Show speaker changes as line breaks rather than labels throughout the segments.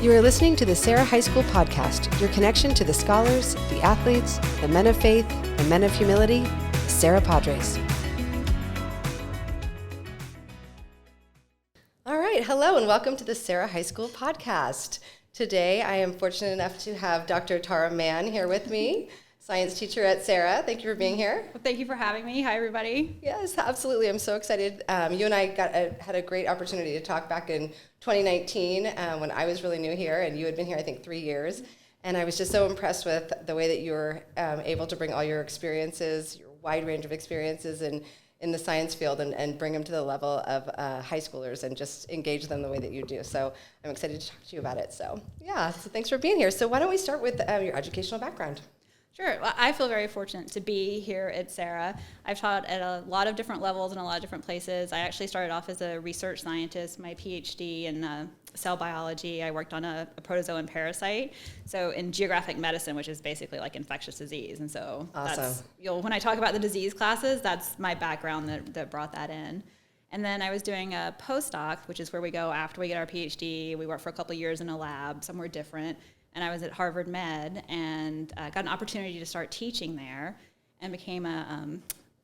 You are listening to the Serra High School Podcast, your connection to the scholars, the athletes, the men of faith, the men of humility, the Serra Padres. All right, hello and welcome to the Serra High School Podcast. Today I am fortunate enough to have Dr. Tara Mann here with me, science teacher at Serra. Thank you for being here.
Well, thank you for having me. Hi, everybody.
Yes, absolutely. I'm so excited. You and I had a great opportunity to talk back in 2019 when I was really new here, and you had been here, I think, 3 years. And I was just so impressed with the way that you were able to bring all your experiences, your wide range of experiences in the science field and bring them to the level of high schoolers and just engage them the way that you do. So I'm excited to talk to you about it. So thanks for being here. So why don't we start with your educational background?
Sure. Well, I feel very fortunate to be here at Serra. I've taught at a lot of different levels in a lot of different places. I actually started off as a research scientist, my PhD in cell biology. I worked on a protozoan parasite, so in geographic medicine, which is basically like infectious disease. And so
awesome.
When I talk about the disease classes, that's my background that brought that in. And then I was doing a postdoc, which is where we go after we get our PhD. We work for a couple of years in a lab, somewhere different. And I was at Harvard Med and got an opportunity to start teaching there and became a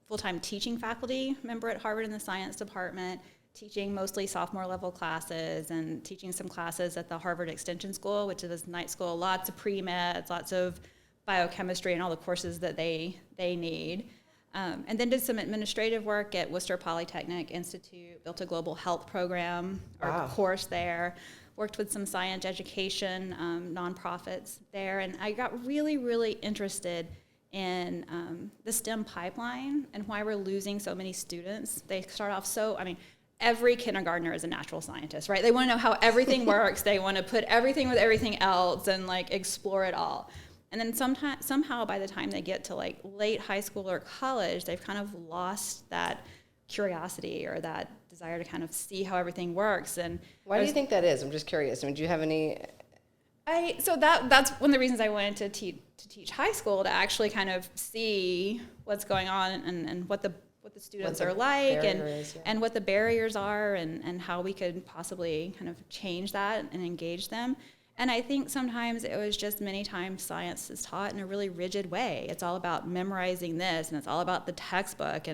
full-time teaching faculty member at Harvard in the science department, teaching mostly sophomore level classes and teaching some classes at the Harvard Extension School, which is a night school, lots of pre-med, lots of biochemistry and all the courses that they need. And then did some administrative work at Worcester Polytechnic Institute, built a global health program or course there. Worked with some science education nonprofits there, and I got really, really interested in the STEM pipeline and why we're losing so many students. They start off every kindergartner is a natural scientist, right? They want to know how everything works. They want to put everything with everything else and explore it all. And then somehow by the time they get to late high school or college, they've kind of lost that curiosity or that desire to kind of see how everything works. And
why do you think that is? I'm just curious. I mean, do you have any?
So that's one of the reasons I wanted to teach high school, to actually kind of see what's going on and what the students are like and what the barriers are and how we could possibly kind of change that and engage them. And I think sometimes it was just many times science is taught in a really rigid way. It's all about memorizing this and it's all about the textbook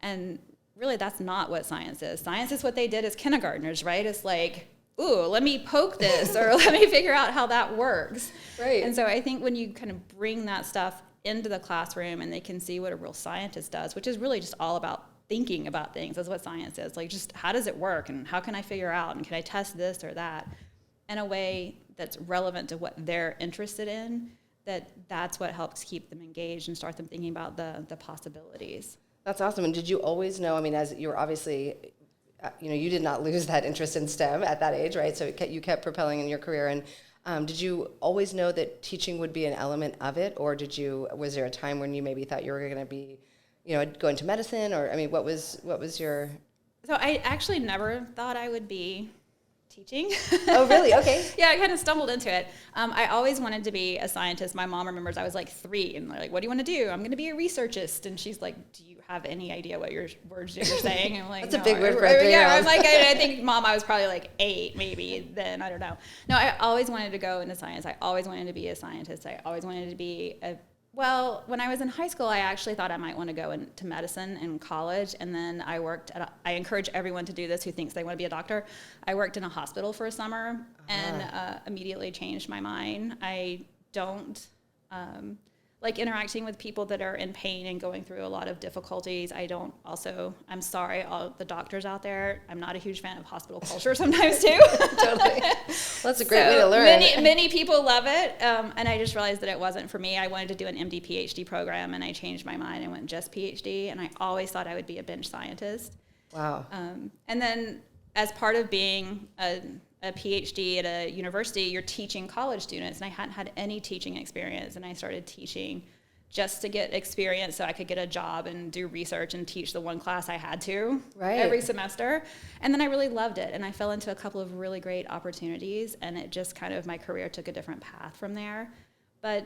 and really, that's not what science is. Science is what they did as kindergartners, right? It's like, ooh, let me poke this or let me figure out how that works.
Right.
And so I think when you kind of bring that stuff into the classroom and they can see what a real scientist does, which is really just all about thinking about things, that's what science is. Just how does it work and how can I figure out and can I test this or that in a way that's relevant to what they're interested in, that's what helps keep them engaged and start them thinking about the possibilities.
That's awesome. And did you always know, as you were obviously, you did not lose that interest in STEM at that age, right? So you kept propelling in your career. And did you always know that teaching would be an element of it? Or was there a time when you maybe thought you were going to be, go into medicine? Or, what was your...
So I actually never thought I would be teaching.
Oh, really? Okay.
Yeah, I kind of stumbled into it. I always wanted to be a scientist. My mom remembers I was 3, and they're like, "What do you want to do?" "I'm going to be a researchist." And she's like, "Do you have any idea what your words you're saying?" And I'm like,
that's
no,
a big word for a 3-year-old.
Yeah, I'm like, I think, Mom, I was probably 8, maybe then. I don't know. No, I always wanted to go into science. I always wanted to be a scientist. I always wanted to be when I was in high school, I actually thought I might want to go into medicine in college, and then I encourage everyone to do this who thinks they want to be a doctor. I worked in a hospital for a summer and immediately changed my mind. I don't like interacting with people that are in pain and going through a lot of difficulties. I'm sorry, all the doctors out there, I'm not a huge fan of hospital culture sometimes too.
Totally. Well, that's a great way to learn.
Many people love it, and I just realized that it wasn't for me. I wanted to do an MD PhD program, and I changed my mind and went just PhD, and I always thought I would be a bench scientist.
Wow.
And then as part of being a PhD at a university, you're teaching college students, and I hadn't had any teaching experience, and I started teaching just to get experience so I could get a job and do research and teach the one class I had to every semester. And then I really loved it, and I fell into a couple of really great opportunities, and it just kind of, my career took a different path from there. But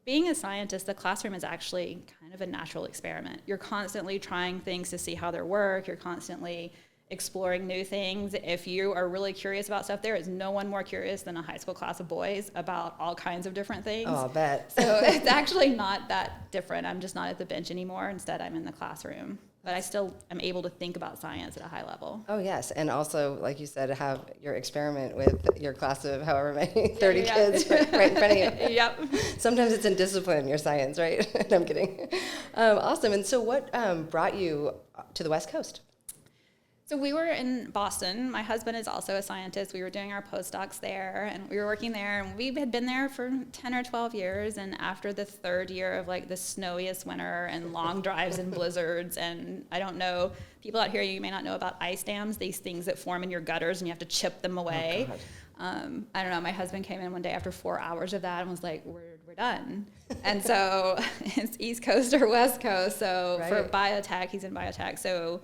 being a scientist, the classroom is actually kind of a natural experiment. You're constantly trying things to see how they work. You're constantly exploring new things. If you are really curious about stuff, there is no one more curious than a high school class of boys about all kinds of different things.
Oh, I'll bet.
So it's actually not that different. I'm just not at the bench anymore. Instead, I'm in the classroom. But I still am able to think about science at a high level.
Oh, yes. And also, like you said, have your experiment with your class of however many, 30 kids right in front of you.
Yep.
Sometimes it's in discipline, your science, right? No, I'm kidding. Awesome. And so what brought you to the West Coast?
So we were in Boston. My husband is also a scientist. We were doing our postdocs there, and we were working there, and we had been there for 10 or 12 years, and after the third year of like the snowiest winter and long drives and blizzards, and I don't know, people out here, you may not know about ice dams, these things that form in your gutters and you have to chip them away.
Oh,
I don't know, my husband came in one day after 4 hours of that and was like, we're done. And so it's East Coast or West Coast, so
right.
for biotech, he's in biotech, so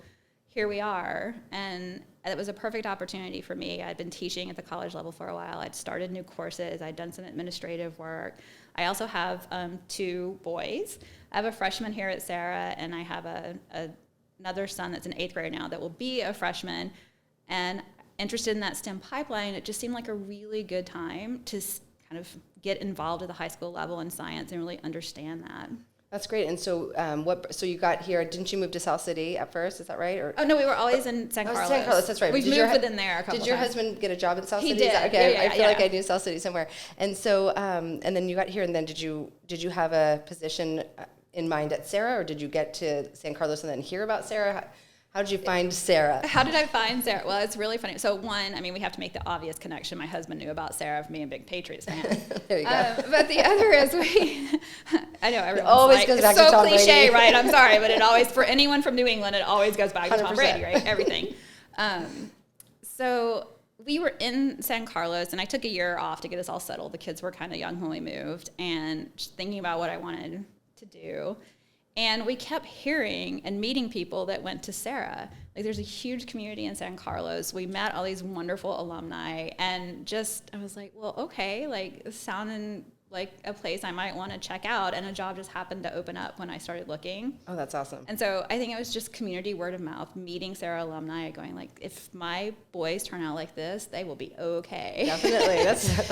here we are, and it was a perfect opportunity for me. I'd been teaching at the college level for a while. I'd started new courses. I'd done some administrative work. I also have 2 boys. I have a freshman here at Serra, and I have another son that's in 8th grade now that will be a freshman. And interested in that STEM pipeline, it just seemed like a really good time to kind of get involved at the high school level in science and really understand that.
That's great. And so so you got here, didn't you move to South City at first? Is that right? Or
Oh, no, we were always in San Carlos.
San Carlos, that's right.
We've moved within there a couple
Did your
times.
husband get a job in South
He
City? Is that,
did.
okay,
Yeah,
I feel like
yeah.
I knew South City somewhere. And so, and then you got here, and then did you have a position in mind at Serra, or did you get to San Carlos and then hear about Serra? How did you find Serra?
How did I find Serra? Well, it's really funny. So one, I mean, we have to make the obvious connection. My husband knew about Serra from being a big Patriots fan.
There you go.
But the other is I know everyone
always
like,
goes back
so
to Tom
cliche,
Brady.
right? I'm sorry, but it always, for anyone from New England, it always goes back to Tom
100%.
Brady, right? Everything. So we were in San Carlos, and I took a year off to get us all settled. The kids were kind of young when we moved, and just thinking about what I wanted to do. And we kept hearing and meeting people that went to Serra. Like, there's a huge community in San Carlos. We met all these wonderful alumni, and I was like, well, okay, like, sounding like a place I might want to check out, and a job just happened to open up when I started looking.
Oh, that's awesome.
And so I think it was just community word of mouth, meeting Serra alumni, going like, if my boys turn out like this, they will be okay.
Definitely.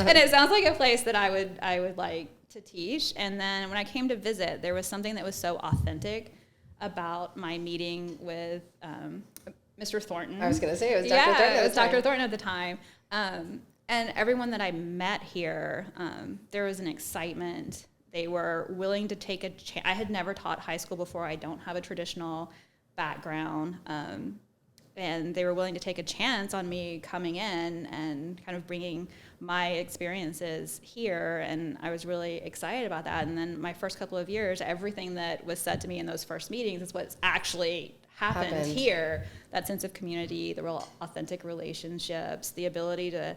And it sounds like a place that I would like to teach. And then when I came to visit, there was something that was so authentic about my meeting with Mr. Thornton.
I was going to say, it was Dr. Thornton.
Yeah, it was Dr. Thornton at the time. And everyone that I met here, there was an excitement. They were willing to take a chance. I had never taught high school before. I don't have a traditional background. And they were willing to take a chance on me coming in and kind of bringing my experiences here, and I was really excited about that. And then my first couple of years, everything that was said to me in those first meetings is what's actually happened here. That sense of community, the real authentic relationships, the ability to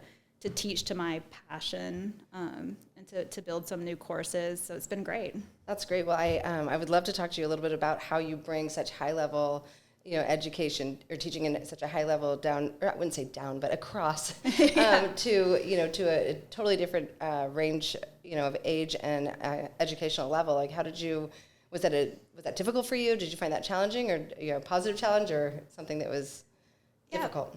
teach to my passion, and to build some new courses. So it's been great.
That's great. Well, I would love to talk to you a little bit about how you bring such high level, education or teaching in such a high level down, or I wouldn't say down, but across to a totally different range, of age and educational level. Like, how did you? Was that difficult for you? Did you find that challenging, or a positive challenge, or something that was difficult?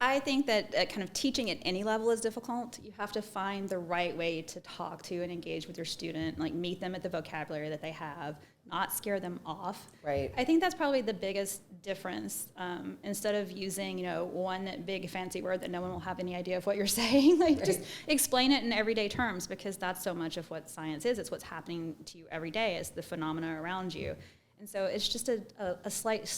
I think that kind of teaching at any level is difficult. You have to find the right way to talk to and engage with your student, like meet them at the vocabulary that they have, not scare them off.
Right.
I think that's probably the biggest difference. Instead of using, one big fancy word that no one will have any idea of what you're saying, just explain it in everyday terms, because that's so much of what science is. It's what's happening to you every day. It's the phenomena around you. And so it's just a slight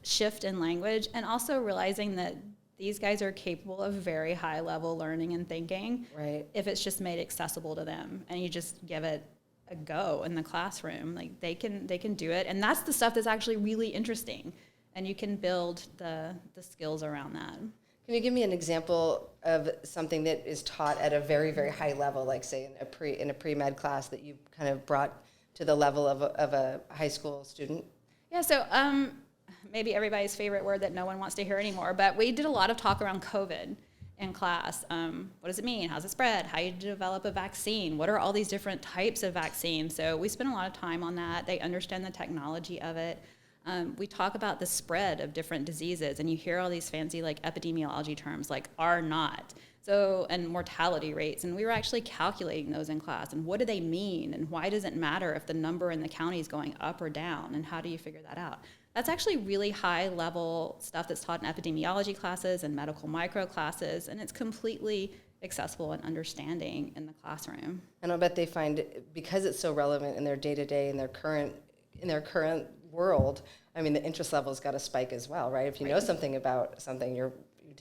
shift in language, and also realizing that these guys are capable of very high level learning and thinking.
Right.
If it's just made accessible to them, and you just give it a go in the classroom, like they can do it. And that's the stuff that's actually really interesting. And you can build the skills around that.
Can you give me an example of something that is taught at a very, very high level, like say in a pre-med class that you kind of brought to the level of a high school student? Yeah,
so maybe everybody's favorite word that no one wants to hear anymore, but we did a lot of talk around COVID in class. What does it mean? How's it spread? How do you develop a vaccine? What are all these different types of vaccines? So we spent a lot of time on that. They understand the technology of it. we talk about the spread of different diseases, and you hear all these fancy like epidemiology terms like R naught. So, and mortality rates, and we were actually calculating those in class, and what do they mean, and why does it matter if the number in the county is going up or down, and how do you figure that out? That's actually really high level stuff that's taught in epidemiology classes and medical micro classes, and it's completely accessible and understanding in the classroom.
And I'll bet they find, because it's so relevant in their day-to-day, in their current world, I mean, the interest level's got to spike as well, right? If you know something about something, you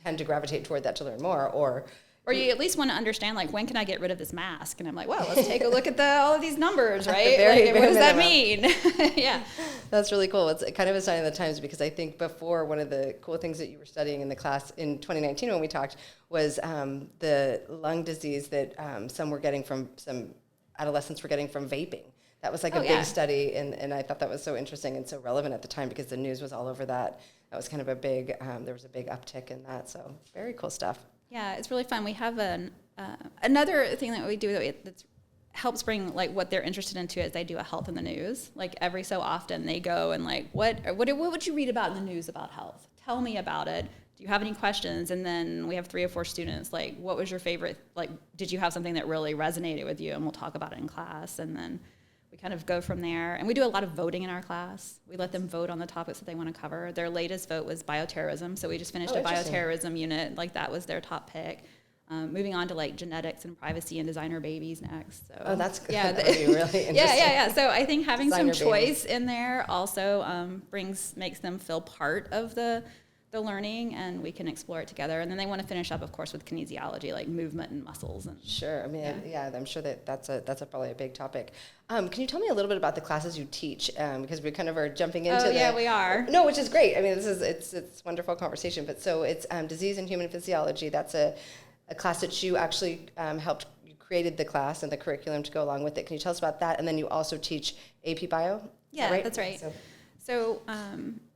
tend to gravitate toward that to learn more, or
you at least want to understand, like, when can I get rid of this mask? And I'm like, well, let's take a look at all of these numbers, right? What does that mean? Yeah.
That's really cool. It's kind of a sign of the times, because I think before, one of the cool things that you were studying in the class in 2019 when we talked was the lung disease that some adolescents were getting from vaping. That was like a big study, and I thought that was so interesting and so relevant at the time, because the news was all over that. That was kind of a big, there was a big uptick in that, so very cool stuff.
Yeah, it's really fun. We have another thing that we do that helps bring like what they're interested into is they do a health in the news. Like every so often they go and like, what would you read about in the news about health? Tell me about it. Do you have any questions? And then we have 3 or 4 students, like, what was your favorite, like, did you have something that really resonated with you? And we'll talk about it in class. And then we kind of go from there. And we do a lot of voting in our class. We let them vote on the topics that they want to cover. Their latest vote was bioterrorism. So we just finished a bioterrorism unit. Like that was their top pick. Moving on to like genetics and privacy and designer babies next. So
that's good. Yeah, that would be really interesting.
Yeah. So I think having designer some choice babies in there also makes them feel part of the learning, and we can explore it together. And then they want to finish up, of course, with kinesiology, like movement and muscles. And
sure. I mean, I'm sure that's probably a big topic. Can you tell me a little bit about the classes you teach? Because we kind of are jumping into
we are.
No, which is great. I mean, it's wonderful conversation. But so it's disease and human physiology. That's a class that you actually helped. You created the class and the curriculum to go along with it. Can you tell us about that? And then you also teach AP Bio?
Yeah, right? That's right. So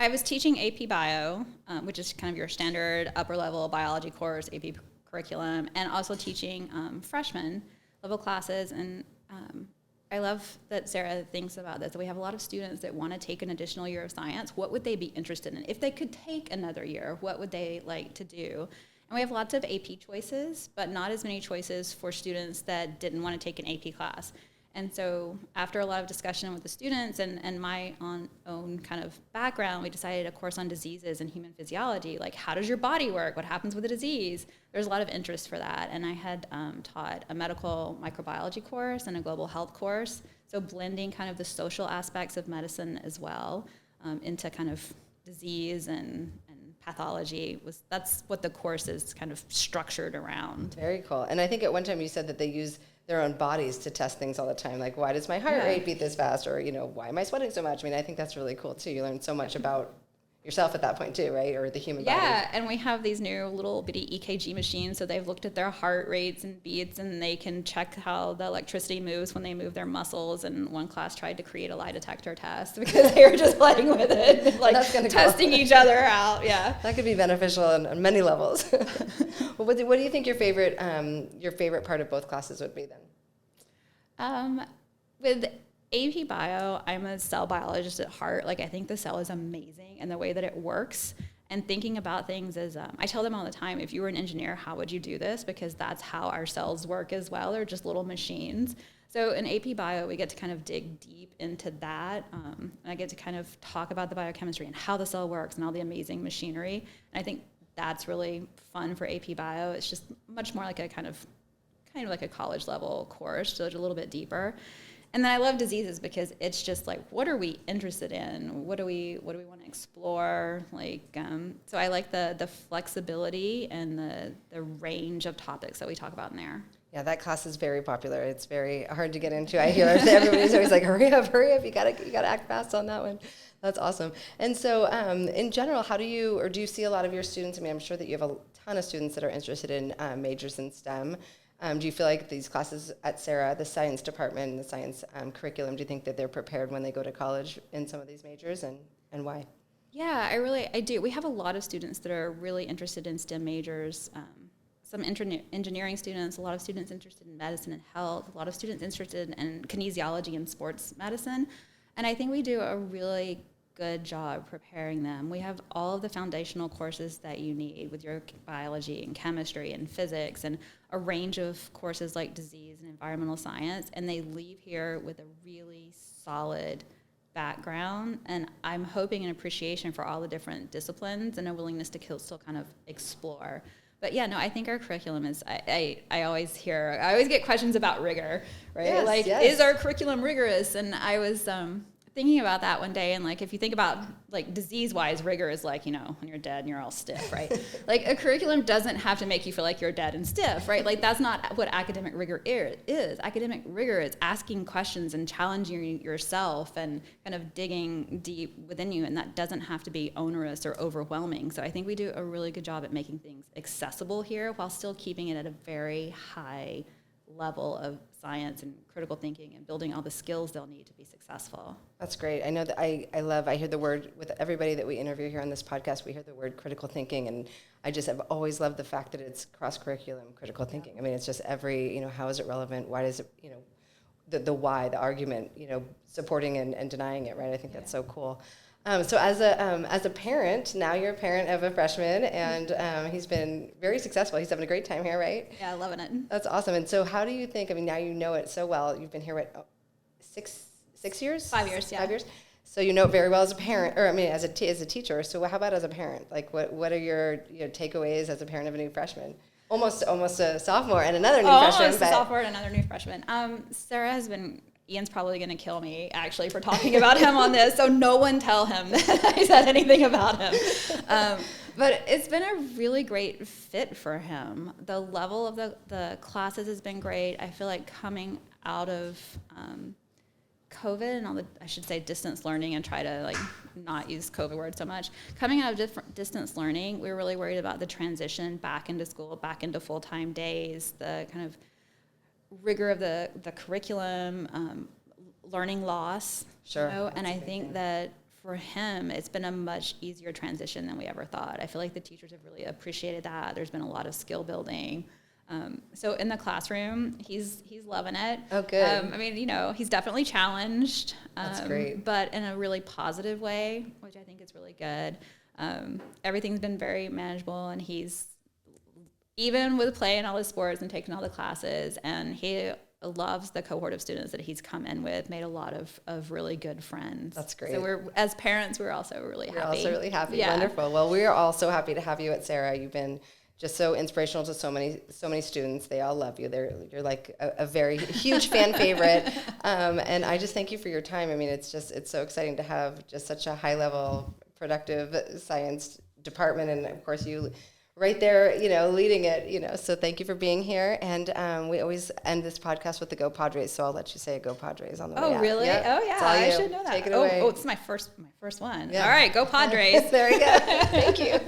I was teaching AP Bio, which is kind of your standard upper-level biology course, AP curriculum, and also teaching freshman level classes. And I love that Sarah thinks about this. We have a lot of students that want to take an additional year of science. What would they be interested in? If they could take another year, what would they like to do? And we have lots of AP choices, but not as many choices for students that didn't want to take an AP class. And so after a lot of discussion with the students and my own kind of background, we decided a course on diseases and human physiology, like how does your body work? What happens with a disease? There's a lot of interest for that. And I had taught a medical microbiology course and a global health course, so blending kind of the social aspects of medicine as well into kind of disease and pathology. That's what the course is kind of structured around.
Very cool. And I think at one time you said that they use their own bodies to test things all the time. Like, why does my heart rate beat this fast? Or, why am I sweating so much? I mean, I think that's really cool too. You learn so much about yourself at that point too, right? Or the human body.
Yeah, and we have these new little bitty EKG machines, so they've looked at their heart rates and beats, and they can check how the electricity moves when they move their muscles. And one class tried to create a lie detector test because they were just playing with it, like testing each other out. Yeah,
that could be beneficial on many levels. Well, what do you think your favorite part of both classes would be then?
With AP Bio, I'm a cell biologist at heart. Like, I think the cell is amazing and the way that it works. And thinking about things as, I tell them all the time, if you were an engineer, how would you do this? Because that's how our cells work as well. They're just little machines. So in AP Bio, we get to kind of dig deep into that. And I get to kind of talk about the biochemistry and how the cell works and all the amazing machinery. And I think that's really fun for AP Bio. It's just much more like a kind of like a college level course, so it's a little bit deeper. And then I love diseases because it's just like, what are we interested in? What do we want to explore? Like, so I like the flexibility and the range of topics that we talk about in there.
Yeah, that class is very popular. It's very hard to get into. I hear everybody's always like, hurry up! You gotta act fast on that one. That's awesome. And so, in general, do you see a lot of your students? I mean, I'm sure that you have a ton of students that are interested in majors in STEM. Do you feel like these classes at Serra, the science department and the science curriculum, do you think that they're prepared when they go to college in some of these majors, and why?
Yeah, I do. We have a lot of students that are really interested in STEM majors. Some engineering students, a lot of students interested in medicine and health, a lot of students interested in kinesiology and sports medicine. And I think we do a really good job preparing them. We have all of the foundational courses that you need with your biology and chemistry and physics and a range of courses like disease and environmental science, and they leave here with a really solid background, and I'm hoping an appreciation for all the different disciplines and a willingness to still kind of explore. But yeah, no, I think our curriculum is, I always get questions about rigor, right?
Yes.
Is our curriculum rigorous? And I was thinking about that one day, and like, if you think about like disease-wise, rigor is like, when you're dead and you're all stiff, right? Like a curriculum doesn't have to make you feel like you're dead and stiff, right? Like that's not what academic rigor is. Academic rigor is asking questions and challenging yourself and kind of digging deep within you, and that doesn't have to be onerous or overwhelming. So I think we do a really good job at making things accessible here while still keeping it at a very high level of science and critical thinking and building all the skills they'll need to be successful.
That's great. I know that I hear the word, with everybody that we interview here on this podcast, we hear the word critical thinking, and I just have always loved the fact that it's cross-curriculum critical thinking. I mean, it's just how is it relevant? Why does it, the why, the argument, supporting and denying it, right? I think that's so cool. So as a parent, now you're a parent of a freshman, and he's been very successful. He's having a great time here, right?
Yeah, loving it.
That's awesome. And so how do you think, now you know it so well. You've been here, 6 years?
5 years, yeah.
5 years? So you know it very well as a parent, or as a teacher. So how about as a parent? Like what are your takeaways as a parent of a new freshman? Almost a sophomore and another new freshman.
Almost a sophomore and another new freshman. Sarah has been... Ian's probably going to kill me, actually, for talking about him on this, so no one tell him that I said anything about him. But it's been a really great fit for him. The level of the classes has been great. I feel like coming out of COVID and all the, I should say, distance learning, and try to not use COVID word so much. Coming out of distance learning, we were really worried about the transition back into school, back into full-time days, the kind of rigor of the curriculum, learning loss.
Sure.
And I think that for him, it's been a much easier transition than we ever thought. I feel like the teachers have really appreciated that. There's been a lot of skill building. So in the classroom, he's loving it.
Oh, good.
He's definitely challenged.
That's great.
But in a really positive way, which I think is really good. Everything's been very manageable, and he's, even with playing all the sports and taking all the classes, and he loves the cohort of students that he's come in with, made a lot of really good friends.
That's great.
So as parents, we're also really happy.
We're also really happy.
Yeah.
Wonderful. Well, we are all so happy to have you at Serra. You've been just so inspirational to so many students. They all love you. You're like a very huge fan favorite. And I just thank you for your time. It's so exciting to have just such a high level, productive science department. And of course you right there, leading it, so thank you for being here. And we always end this podcast with the Go Padres, so I'll let you say a Go Padres on the way out.
Oh, really?
Yep.
Oh, yeah, I should know that.
Take it away.
Oh, it's my first one.
Yeah.
All right, Go Padres.
There you go. Thank you.